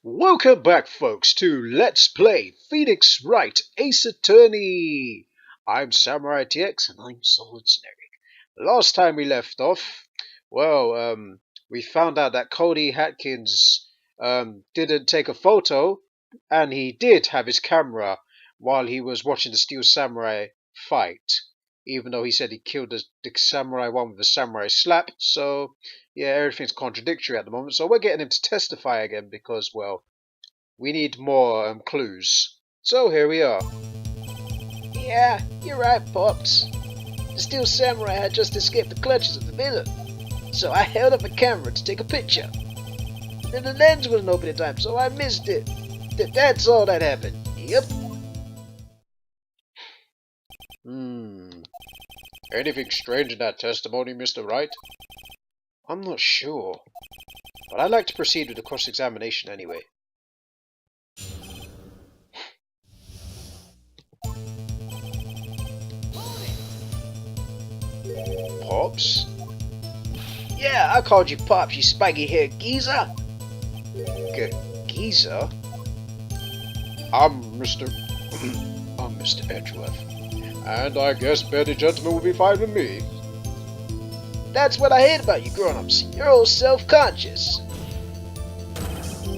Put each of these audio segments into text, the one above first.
Welcome back, folks, to Let's Play Phoenix Wright Ace Attorney. I'm SamuraiT-X and I'm Solid Snake. Last time we left off, we found out that Cody Hatkins didn't take a photo, and he did have his camera while he was watching the Steel Samurai fight. Even though he said he killed the samurai one with a samurai slap, so yeah, everything's contradictory at the moment. So we're getting him to testify again because, well, we need more clues. So here we are. Yeah, you're right, Pops. The Steel Samurai had just escaped the clutches of the villain, so I held up a camera to take a picture. Then the lens wasn't open in time, so I missed it. That's all that happened. Yep. Anything strange in that testimony, Mr. Wright? I'm not sure, but I'd like to proceed with the cross-examination anyway. Pops? Yeah, I called you Pops, you spiky-haired geezer. Geezer? I'm Mr. I'm Mr. Edgeworth, and I guess bearded gentleman will be fine with me. That's what I hate about you grown-ups. You're all self-conscious.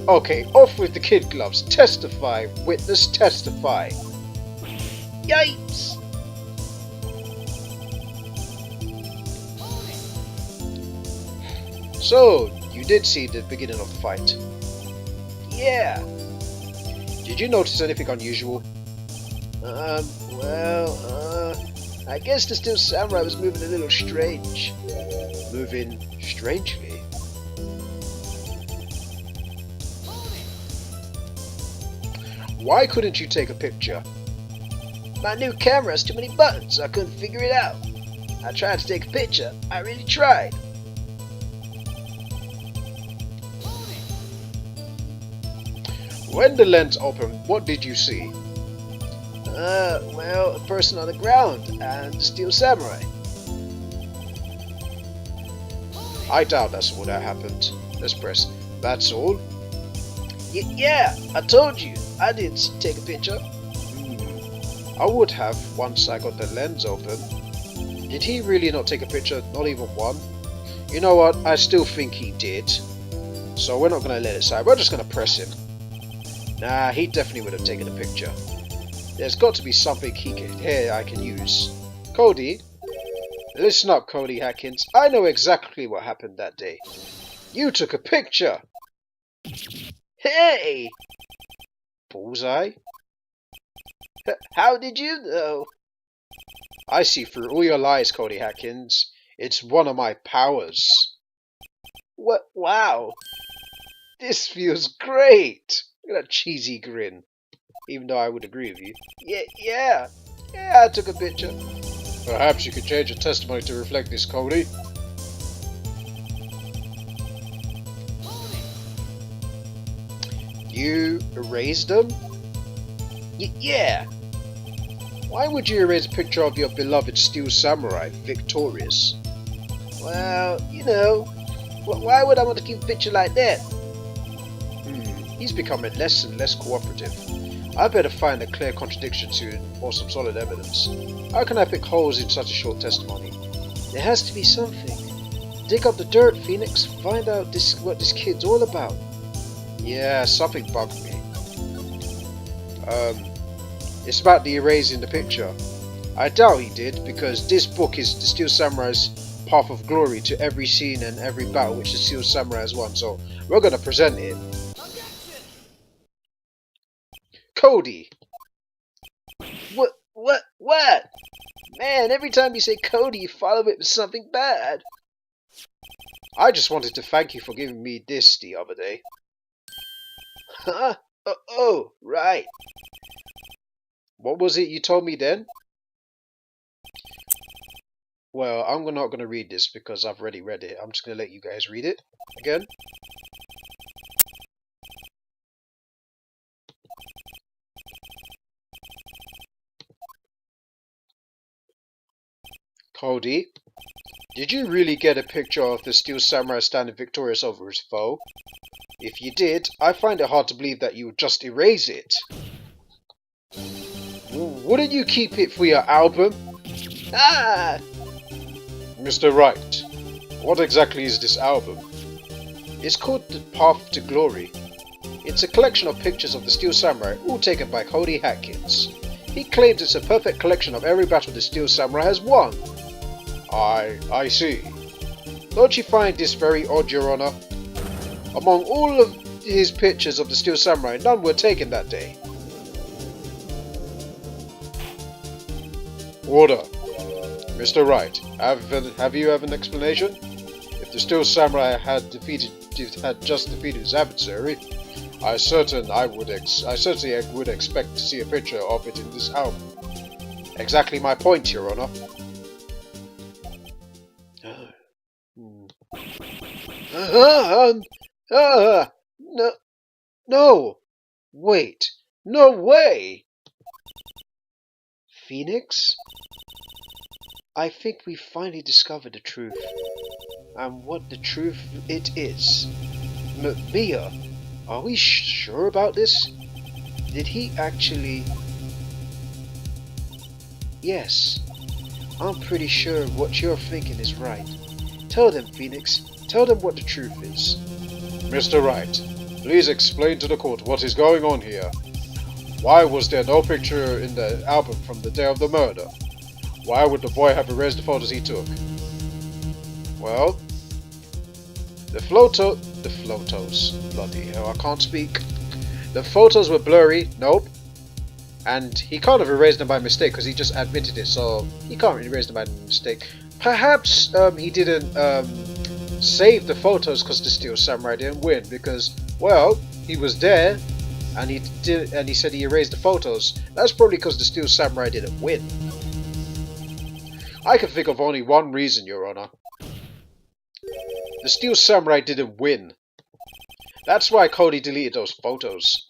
Okay, off with the kid gloves. Testify, witness, testify. Yikes! So, you did see the beginning of the fight. Yeah. Did you notice anything unusual? I guess the Steel Samurai was moving a little strange. Moving strangely? Why couldn't you take a picture? My new camera has too many buttons, so I couldn't figure it out. I tried to take a picture. I really tried. When the lens opened, what did you see? A person on the ground and the Steel Samurai. I doubt that's all that happened. Let's press. That's all? Yeah, I told you. I didn't take a picture. I would have once I got the lens open. Did he really not take a picture? Not even one? You know what? I still think he did. So we're not going to let it slide. We're just going to press him. Nah, he definitely would have taken a picture. There's got to be something here I can use. Cody? Listen up, Cody Hatkins. I know exactly what happened that day. You took a picture! Hey! Bullseye? How did you know? I see through all your lies, Cody Hatkins. It's one of my powers. What? Wow. This feels great! Look at that cheesy grin. Even though I would agree with you. Yeah, I took a picture. Perhaps you could change your testimony to reflect this, Cody. You erased them? Yeah. Why would you erase a picture of your beloved Steel Samurai victorious? Well, you know, why would I want to keep a picture like that? He's becoming less and less cooperative. I better find a clear contradiction soon, or some solid evidence. How can I pick holes in such a short testimony? There has to be something. Dig up the dirt, Phoenix. Find out what this kid's all about. Yeah, something bugged me. It's about the erasing the picture. I doubt he did, because this book is the Steel Samurai's path of glory to every scene and every battle which the Steel Samurai has won, so we're gonna present it. Cody! What? Man, every time you say Cody, you follow it with something bad. I just wanted to thank you for giving me this the other day. Huh? Oh, right. What was it you told me then? Well, I'm not going to read this because I've already read it. I'm just going to let you guys read it again. Cody, did you really get a picture of the Steel Samurai standing victorious over his foe? If you did, I find it hard to believe that you would just erase it. Wouldn't you keep it for your album? Ah! Mr. Wright, what exactly is this album? It's called The Path to Glory. It's a collection of pictures of the Steel Samurai, all taken by Cody Hatkins. He claims it's a perfect collection of every battle the Steel Samurai has won. I see. Don't you find this very odd, Your Honor? Among all of his pictures of the Steel Samurai, none were taken that day. Order. Mr. Wright, have you have an explanation? If the Steel Samurai had just defeated his adversary, I certainly would expect to see a picture of it in this album. Exactly my point, Your Honor. No, wait, no way! Phoenix? I think we finally discovered the truth, and what the truth it is. Mia, are we sure about this? Did he actually... Yes, I'm pretty sure what you're thinking is right. Tell them, Phoenix. Tell them what the truth is. Mr. Wright, please explain to the court what is going on here. Why was there no picture in the album from the day of the murder? Why would the boy have erased the photos he took? Well, the photos, bloody hell, I can't speak. The photos were blurry, nope. And he can't have erased them by mistake because he just admitted it, so he can't erase them by mistake. Perhaps he didn't save the photos because the Steel Samurai didn't win because, well, he was there and he said he erased the photos. That's probably because the Steel Samurai didn't win. I can think of only one reason, Your Honor. The Steel Samurai didn't win. That's why Cody deleted those photos.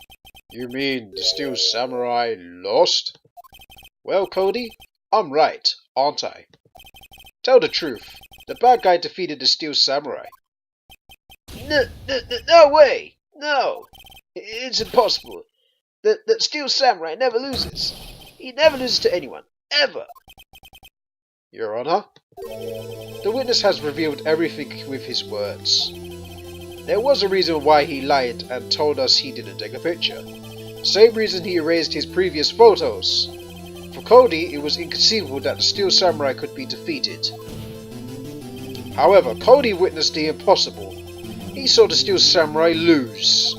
You mean the Steel Samurai lost? Well, Cody, I'm right, aren't I? Tell the truth. The bad guy defeated the Steel Samurai. No way! No! It's impossible. The Steel Samurai never loses. He never loses to anyone. Ever. Your Honor, the witness has revealed everything with his words. There was a reason why he lied and told us he didn't take a picture. Same reason he erased his previous photos. For Cody, it was inconceivable that the Steel Samurai could be defeated. However, Cody witnessed the impossible. He saw the Steel Samurai lose.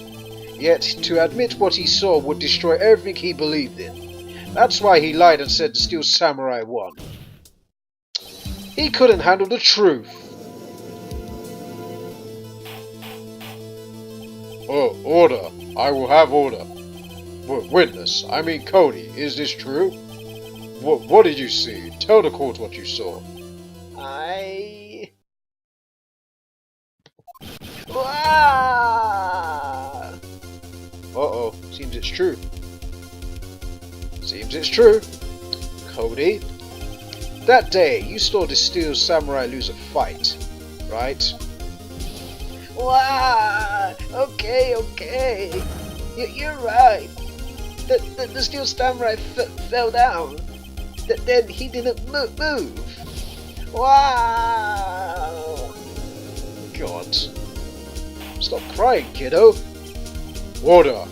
Yet, to admit what he saw would destroy everything he believed in. That's why he lied and said the Steel Samurai won. He couldn't handle the truth. Oh, order. I will have order. Witness, I mean Cody, is this true? What did you see? Tell the court what you saw. Uh-oh, seems it's true. Seems it's true. Cody, that day you saw the Steel Samurai lose a fight, right? Wow! Okay. You're right. The Steel Samurai fell down. Then he didn't move. Wow! God. Stop crying, kiddo. Order.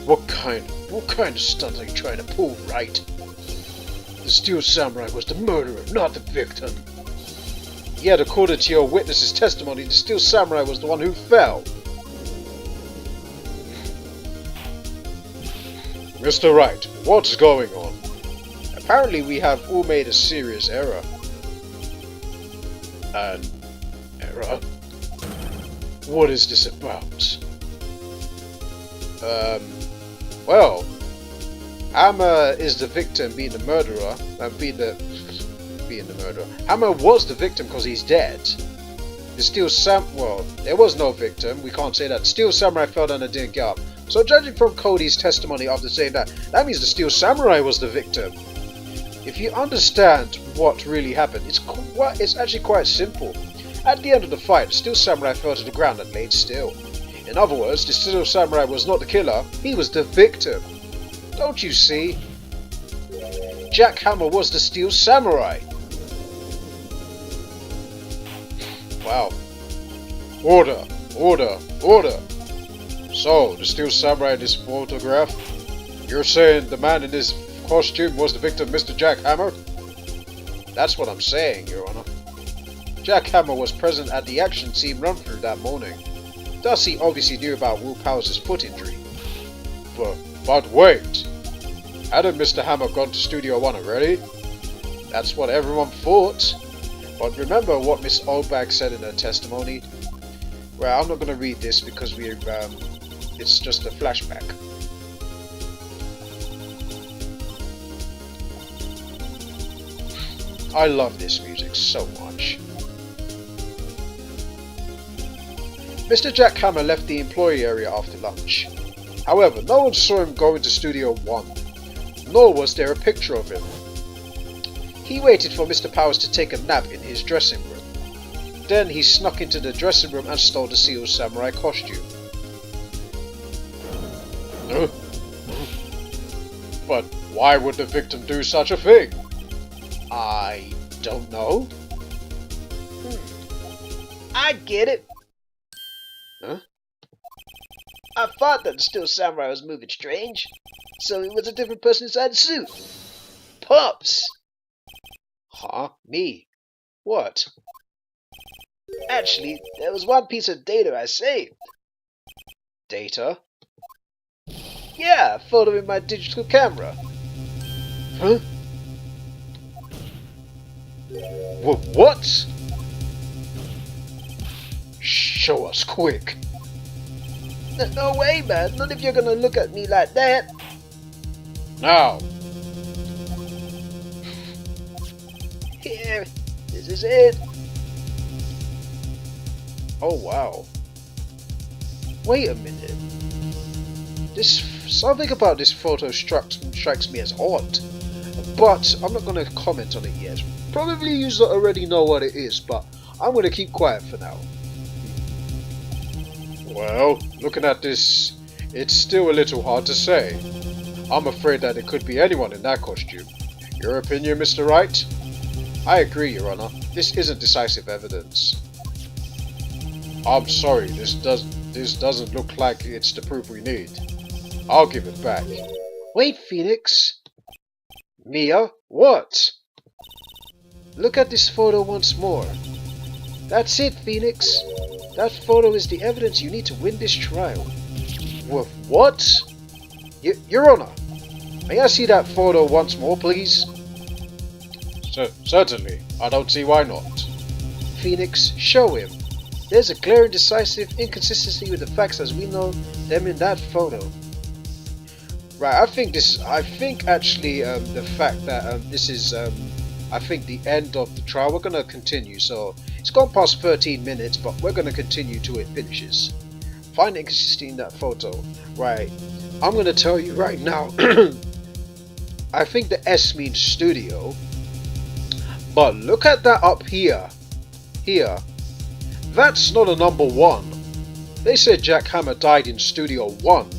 What kind of stunt are you trying to pull, Wright? The Steel Samurai was the murderer, not the victim. Yet, according to your witness's testimony, the Steel Samurai was the one who fell. Mr. Wright, what's going on? Apparently we have all made a serious error. An error? What is this about? Well, Hammer is the victim being the murderer, and being the murderer. Hammer was the victim because he's dead. Well, there was no victim, we can't say that. The Steel Samurai fell down and didn't get up. So judging from Cody's testimony after saying that means the Steel Samurai was the victim. If you understand what really happened, it's actually quite simple. At the end of the fight, the Steel Samurai fell to the ground and laid still. In other words, the Steel Samurai was not the killer, he was the victim. Don't you see? Jack Hammer was the Steel Samurai. Wow. Order, order, order. So, the Steel Samurai in this photograph, you're saying the man in this costume was the victim, Mr. Jack Hammer? That's what I'm saying, Your Honor. Jack Hammer was present at the action scene run through that morning. Thus he obviously knew about Will Powers' foot injury. But wait! Hadn't Mr. Hammer gone to Studio 1 already? That's what everyone thought. But remember what Miss Oldbag said in her testimony? Well, I'm not going to read this because it's just a flashback. I love this music so much. Mr. Jack Hammer left the employee area after lunch. However, no one saw him go into Studio 1, nor was there a picture of him. He waited for Mr. Powers to take a nap in his dressing room. Then he snuck into the dressing room and stole the Steel Samurai costume. But why would the victim do such a thing? I don't know. I get it. Huh? I thought that the Steel Samurai was moving strange, so it was a different person inside the suit. Pops! Huh? Me? What? Actually, there was one piece of data I saved. Data? Yeah, a photo in my digital camera. Huh? What? Show us quick. No way, man. Not if you're gonna look at me like that. Now. Here, this is it. Oh wow. Wait a minute. Something about this photo strikes me as odd. But I'm not going to comment on it yet. Probably you already know what it is, but I'm going to keep quiet for now. Well, looking at this, it's still a little hard to say. I'm afraid that it could be anyone in that costume. Your opinion, Mr. Wright? I agree, Your Honor. This isn't decisive evidence. I'm sorry, this doesn't look like it's the proof we need. I'll give it back. Wait, Phoenix. Mia, what? Look at this photo once more. That's it, Phoenix. That photo is the evidence you need to win this trial. What? Your Honor, may I see that photo once more, please? Certainly. I don't see why not. Phoenix, show him. There's a clear and decisive inconsistency with the facts as we know them in that photo. Right, I think actually the fact that this is I think the end of the trial. We're gonna continue, so it's gone past 13 minutes, but we're gonna continue till it finishes. Find inconsistency in that photo. Right, I'm gonna tell you right now. I think the S means studio, but look at that up here. Here, that's not a number 1. They said Jack Hammer died in Studio 1,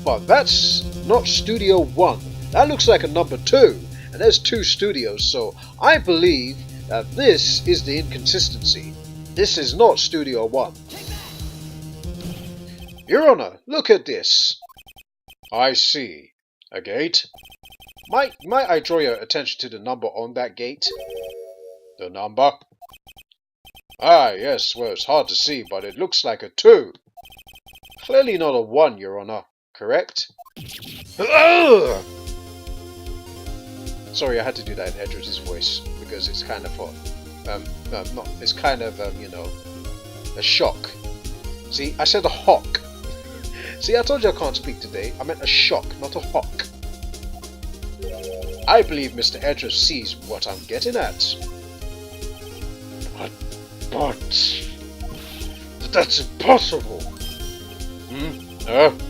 but that's not Studio 1. That looks like a number 2, and there's 2 studios, so I believe that this is the inconsistency. This is not Studio 1. Your Honor, look at this. I see. A gate? Might I draw your attention to the number on that gate? The number? Ah, yes, well, it's hard to see, but it looks like a 2. Clearly not a 1, Your Honor. Correct? Ugh! Sorry, I had to do that in Edward's voice, because it's kind of it's kind of, you know, a shock. See, I said a hawk. See, I told you I can't speak today. I meant a shock, not a hawk. I believe Mr. Edwards sees what I'm getting at. But that's impossible.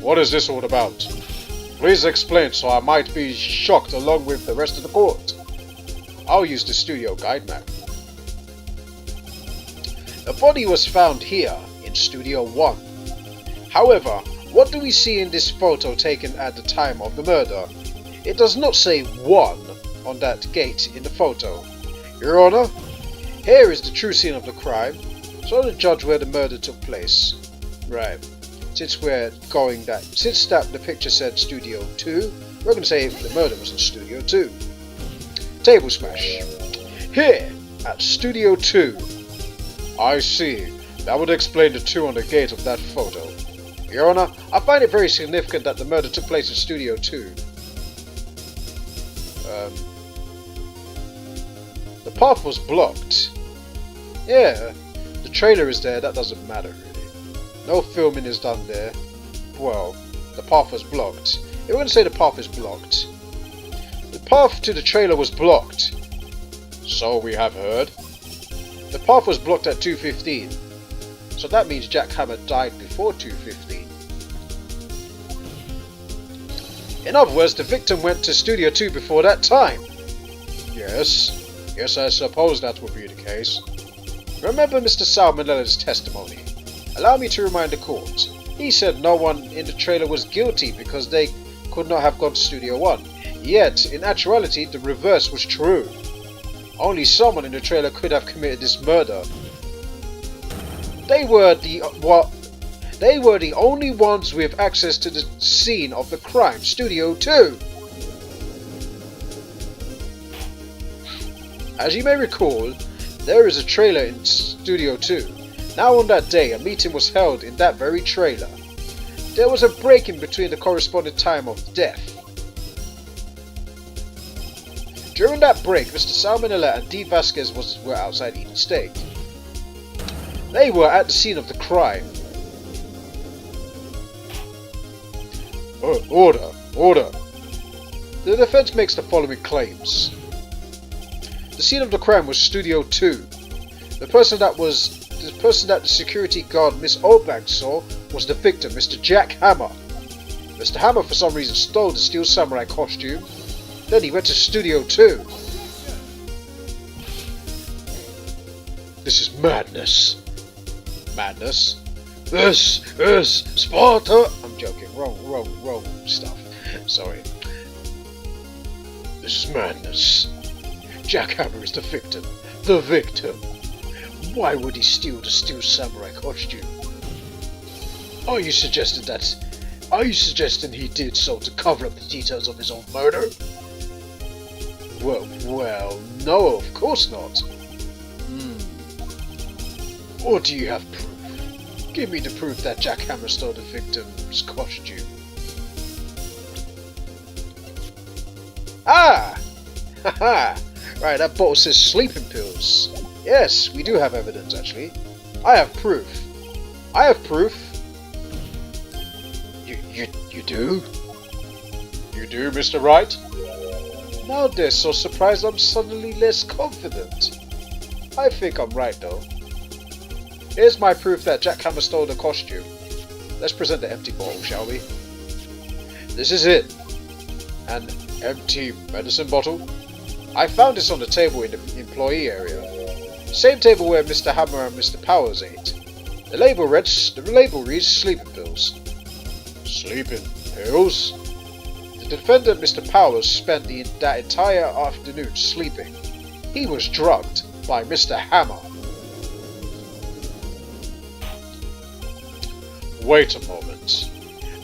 What is this all about? Please explain so I might be shocked along with the rest of the court. I'll use the studio guide map. The body was found here in Studio 1. However, what do we see in this photo taken at the time of the murder? It does not say 1 on that gate in the photo. Your Honor, here is the true scene of the crime. Show the judge where the murder took place. Right. Since the picture said Studio 2, we're going to say the murder was in Studio 2. Table smash. Here at Studio 2. I see. That would explain the 2 on the gate of that photo. Your Honor, I find it very significant that the murder took place in Studio 2. The path was blocked. Yeah, the trailer is there, that doesn't matter really. No filming is done there. Well, the path was blocked. If we're going to say the path is blocked. The path to the trailer was blocked. So we have heard. The path was blocked at 2:15. So that means Jack Hammer died before 2:15. In other words, the victim went to Studio 2 before that time. Yes, I suppose that would be the case. Remember Mr. SamuraiT-X's testimony. Allow me to remind the court. He said no one in the trailer was guilty because they could not have gone to Studio 1. Yet, in actuality, the reverse was true. Only someone in the trailer could have committed this murder. They were the only ones with access to the scene of the crime, Studio 2. As you may recall, there is a trailer in Studio 2. Now on that day, a meeting was held in that very trailer. There was a break in between the corresponding time of death. During that break, Mr. SamuraiT and D. Vasquez were outside eating steak. They were at the scene of the crime. Order. The defense makes the following claims. The scene of the crime was Studio 2. The person that the security guard Miss Obank saw was the victim, Mr. Jack Hammer. Mr. Hammer for some reason stole the Steel Samurai costume. Then he went to Studio 2. This is madness. Madness? This is Sparta! I'm joking. Wrong stuff. Sorry. This is madness. Jack Hammer is the victim. The victim. Why would he steal the Steel Samurai costume? Are you suggesting he did so to cover up the details of his own murder? Well, no, of course not. Or do you have proof? Give me the proof that Jack Hammer stole the victim's costume. Ah! Haha! Right, that bottle says sleeping pills. Yes, we do have evidence actually. I have proof. You do? You do, Mr. Wright? Now they're so surprised I'm suddenly less confident. I think I'm right though. Here's my proof that Jack Hammer stole the costume. Let's present the empty bottle, shall we? This is it. An empty medicine bottle. I found this on the table in the employee area. Same table where Mr. Hammer and Mr. Powers ate. The label reads sleeping pills. Sleeping pills? The defendant, Mr. Powers, spent that entire afternoon sleeping. He was drugged by Mr. Hammer. Wait a moment.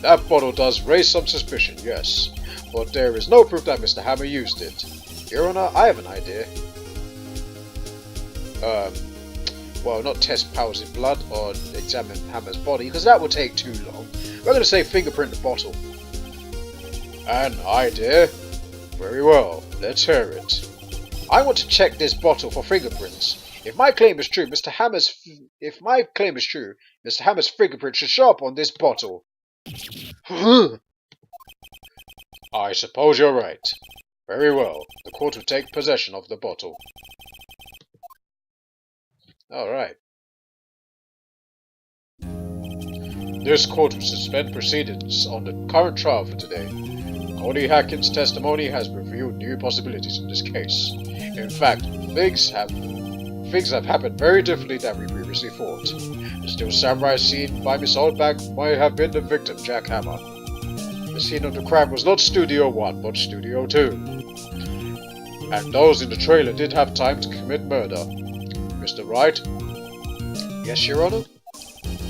That bottle does raise some suspicion, yes, but there is no proof that Mr. Hammer used it. Your Honor, I have an idea. Well, not test Powers' blood or examine Hammer's body, because that would take too long. We're going to say fingerprint the bottle. An idea? Very well, let's hear it. I want to check this bottle for fingerprints. If my claim is true, Mr. Hammer's fingerprint should show up on this bottle. I suppose you're right. Very well, the court will take possession of the bottle. Alright. This court will suspend proceedings on the current trial for today. Cody Hackett's testimony has revealed new possibilities in this case. In fact, things things have happened very differently than we previously thought. The still samurai seen by Miss Oldbag might have been the victim, Jack Hammer. The scene of the crime was not Studio 1, but Studio 2. And those in the trailer did have time to commit murder. Mr. Wright? Yes, Your Honor?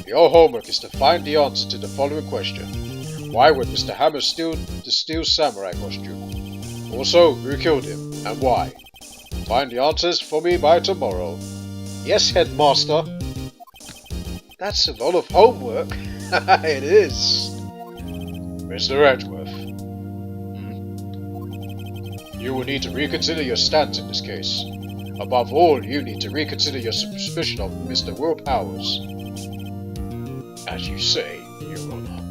Your homework is to find the answer to the following question. Why would Mr. Hammer steal the steel samurai costume? Also, who killed him, and why? Find the answers for me by tomorrow. Yes, Headmaster. That's a lot of homework. It is. Mr. Edgeworth. You will need to reconsider your stance in this case. Above all, you need to reconsider your suspicion of Mr. Will Powers. As you say, Your Honor.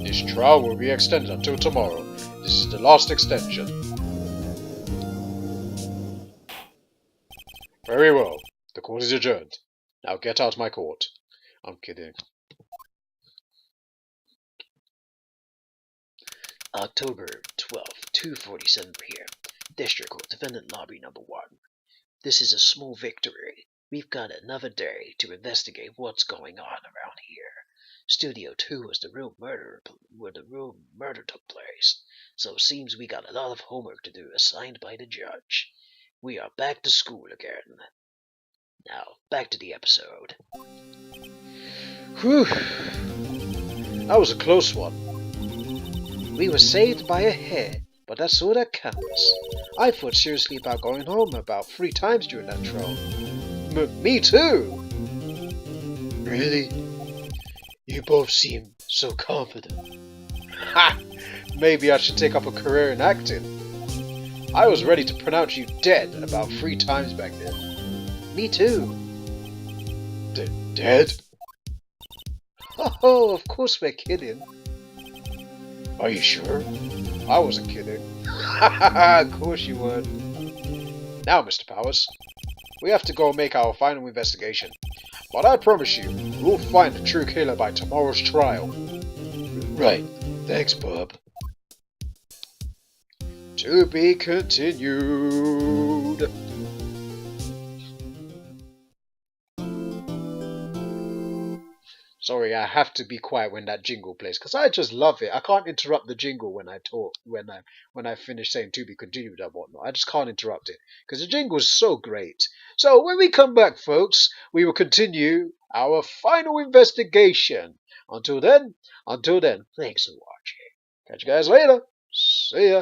This trial will be extended until tomorrow. This is the last extension. Very well. The court is adjourned. Now get out my court. I'm kidding. October 12th, 2:47 p.m. District Court, Defendant Lobby Number 1. This is a small victory. We've got another day to investigate what's going on around here. Studio 2 was the real murder where the real murder took place. So it seems we got a lot of homework to do assigned by the judge. We are back to school again. Now, back to the episode. Whew. That was a close one. We were saved by a hair, but that's all that counts. I thought seriously about going home about 3 times during that trial. Me too! Really? You both seem so confident. Ha! Maybe I should take up a career in acting. I was ready to pronounce you dead about 3 times back then. Me too. Dead? Oh, of course we're kidding. Are you sure? I wasn't kidding. Of course you weren't. Now, Mr. Powers, we have to go make our final investigation. But I promise you, we'll find the true killer by tomorrow's trial. Right. Thanks, Bob. To be continued. Sorry, I have to be quiet when that jingle plays because I just love it. I can't interrupt the jingle when I talk, when I finish saying to be continued and whatnot. I just can't interrupt it because the jingle is so great. So when we come back, folks, we will continue our final investigation. Until then, thanks for watching. Catch you guys later. See ya.